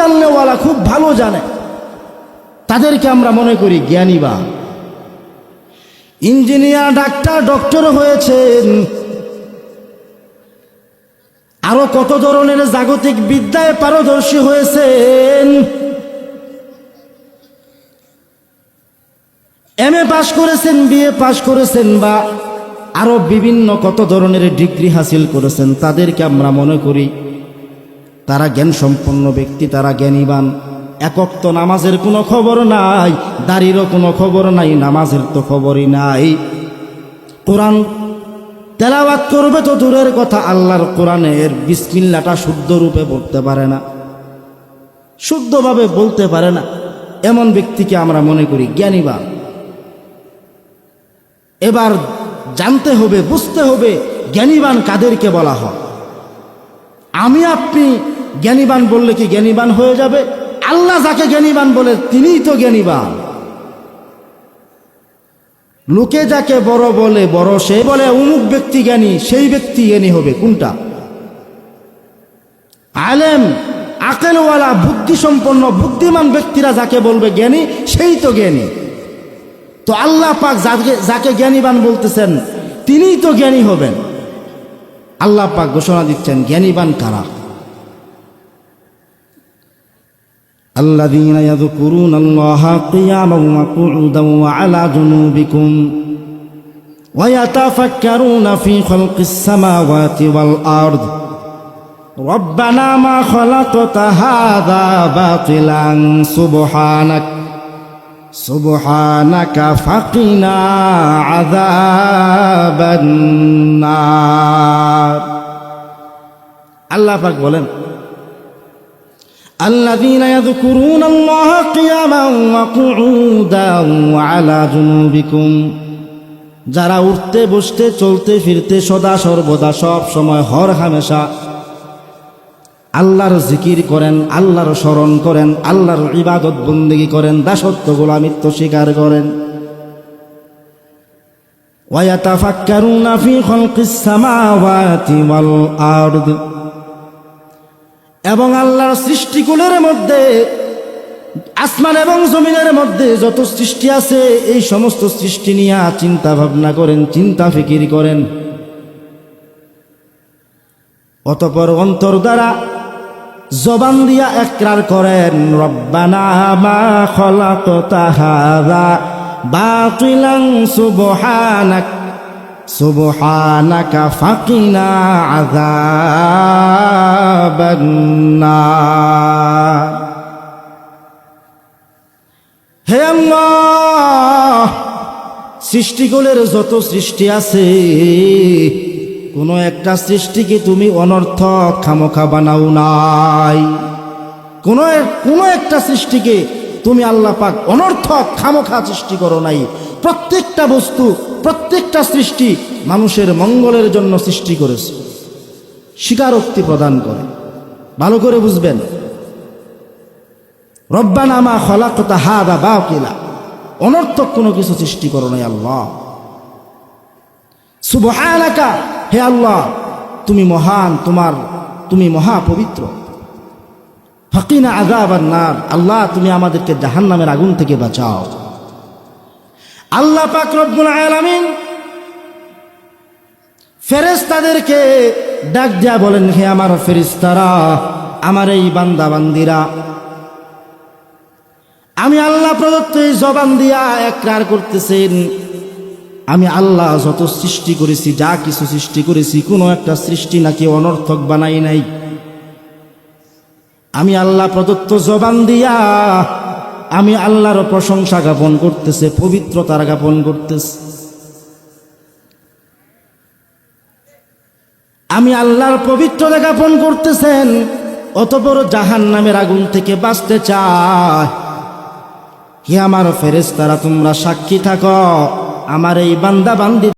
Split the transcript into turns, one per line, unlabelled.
জানলেওয়ালা, খুব ভালো জানে, তাদেরকে আমরা মনে করি জ্ঞানী। বা ইঞ্জিনিয়ার, ডাক্তার, ডক্টর হয়েছেন, আরো কত ধরনের জাগতিক বিদ্যায় পারদর্শী হয়েছেন, এমএ পাশ করেছেন, বিএ পাশ করেছেন, বা আরো বিভিন্ন কত ধরনের ডিগ্রি হাসিল করেছেন, তাদেরকে আমরা মনে করি তারা জ্ঞান সম্পন্ন ব্যক্তি, তারা জ্ঞানীবান। এক ওয়াক্ত নামাজের কোনো খবর নাই, দাড়িরও কোনো খবর নাই, নামাজের তো খবরই নাই। কোরআন তেলাওয়াত করবে তো দূরের কথা, আল্লাহর কোরআনের বিসমিল্লাহটা শুদ্ধ রূপে বলতে পারে না, শুদ্ধভাবে বলতে পারে না। এমন ব্যক্তিকে আমরা মনে করি জ্ঞানীবান। এবার জানতে হবে, বুঝতে হবে জ্ঞানীবান কাদেরকে বলা হয়। আমি আপনি জ্ঞানীবান বললে কি জ্ঞানীবান হয়ে যাবে? আল্লাহ যাকে জ্ঞানীবান বলে তিনিই তো জ্ঞানীবান। লোকে যাকে বড় বলে, বড় সে বলে অমুক ব্যক্তি জ্ঞানী, সেই ব্যক্তি জ্ঞানী হবে। কোনটা? আলেম, আকলওয়ালা, বুদ্ধিসম্পন্ন, বুদ্ধিমান ব্যক্তিরা যাকে বলবে জ্ঞানী, সেই তো জ্ঞানী। তো আল্লাহ পাক যাকে জ্ঞানীবান বলতেছেন তিনিই তো জ্ঞানী হবেন। আল্লাহ পাক ঘোষণা দিচ্ছেন জ্ঞানীবান কারা? الذين يذكرون الله قياما وقعودا وعلى جنوبهم ويتفكرون في خلق السماوات والأرض ربنا ما خلقت هذا باطلا سبحانك فقنا عذاب النار। আল্লাহ পাক বলেন الذين يذكرون الله قياما وقعودا وعلى جنوبهم, যারা উঠতে বসতে চলতে ফিরতে সদা সর্বদা সব সময় হর হামেশা আল্লাহর জিকির করেন, আল্লাহর স্মরণ করেন, আল্লাহর ইবাদত বন্দেগী করেন, দাসত্ব গোলামিত্ব স্বীকার করেন। ويتفكرون في خلق السماوات والأرض, এবং আল্লাহর সৃষ্টিগুলোর মধ্যে, আসমান এবং জমিনের মধ্যে যত সৃষ্টি আছে এই সমস্ত সৃষ্টি নিয়ে চিন্তা ভাবনা করেন, চিন্তা ফিকির করেন। অতঃপর অন্তর দ্বারা জবান দিয়া ইকরার করেন রব্বানা মা খালাকতা হাযা বাতিলান সুবহানাকা ফাকিনা আযাবান নার। হে আল্লাহ, সৃষ্টিগুলোর যত সৃষ্টি আছে কোনো একটা সৃষ্টিকে তুমি অনর্থক খামোখা বানাও নাই। কোনো একটা সৃষ্টিকে তুমি আল্লাহ পাক অনর্থক খামোখা সৃষ্টি করো নাই। প্রত্যেকটা বস্তু, প্রত্যেকটা সৃষ্টি মানুষের মঙ্গলের জন্য সৃষ্টি করেছে, স্বীকারোক্তি প্রদান করে। ভালো করে বুঝবেন, রব্বানা মা খালাকতা হাযা বাতিলা, অনর্থক কোনো কিছু সৃষ্টি করো নাই আল্লাহ। সুবহানাকা, হে আল্লাহ তুমি মহান, তুমি মহা পবিত্র। ফাকিনা আযাবান নার, আল্লাহ তুমি আমাদেরকে জাহান্নামের আগুন থেকে বাঁচাও। আল্লাহ পাক রব্বুল আলামিন ফেরেশতাদেরকে ডাক দিয়া বলেন, হে আমার ফেরেশতারা, আমার এই বান্দা বান্দিরা, আমি আল্লাহ প্রদত্ত এই জবান দিয়া ইকরার করতেছেন, আমি আল্লাহ যত সৃষ্টি করেছি, যা কিছু সৃষ্টি করেছি, কোনো একটা সৃষ্টি নাকি অনর্থক বানাই নাই। আমি আল্লাহ প্রদত্ত জবান দিয়া আমি আল্লাহর প্রশংসা জ্ঞাপন করতেছে, পবিত্রতার জ্ঞাপন করতেছে। আমি আল্লাহর পবিত্রতা জ্ঞাপন করতেছেন, অতঃপর জাহান্নামের আগুন থেকে বাঁচতে চায়। হে আমার ফেরেশতারা, তোমরা সাক্ষী থাকো, আমার এই বান্দা বান্দি